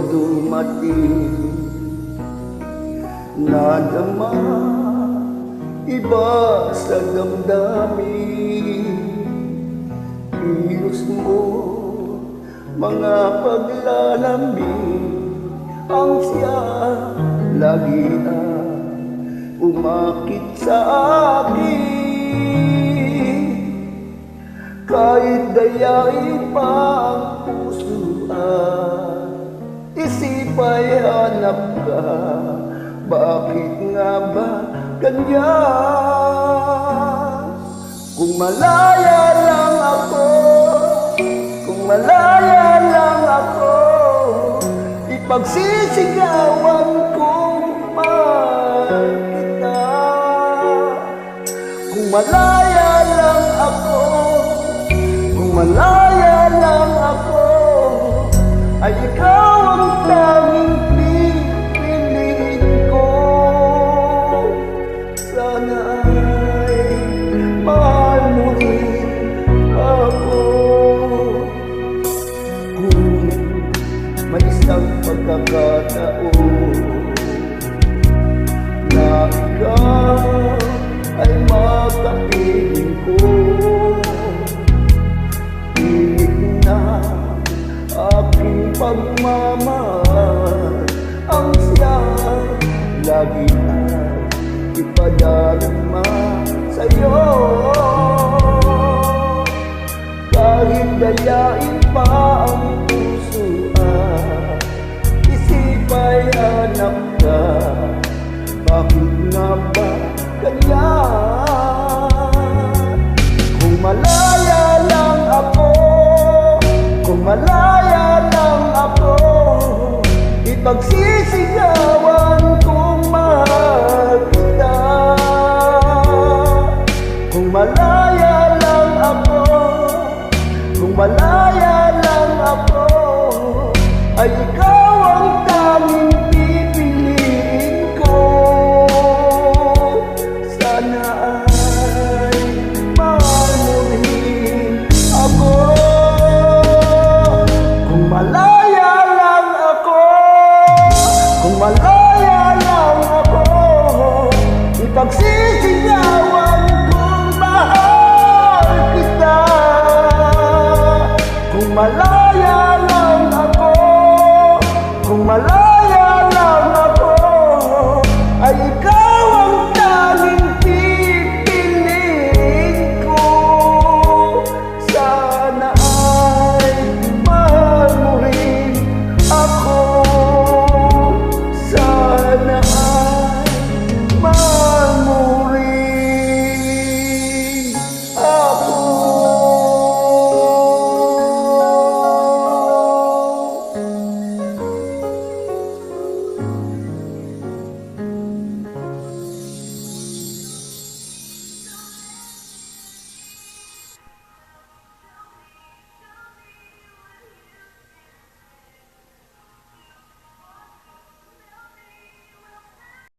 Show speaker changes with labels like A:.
A: dumating, nadama iba sa damdamin. Kilos mo, mga paglalambing, ang siya lagi umakit sa akin. Kahit dayain pa ang puso at isip ay hanap ka, bakit nga ba ganyan? Kung malaya lang ako, kung malaya lang ako, ipagsisigawan kong mahal kita. Kung malaya lang ako, kung malaya lang ako, ay ikaw ang tanging pipiliin ko. Sana ay mahal mo rin ako. Kung may isang pagkakataon na ikaw ay makapiling ko, aking pagmamahal ang siya lagi ay ipadarama sa'yo. Kahit dayain pa ang puso at isip ay hanap ka, bakit nga ba ganyan? Kung malaya lang ako, kung malaya lang ako, ipagsisigawan ko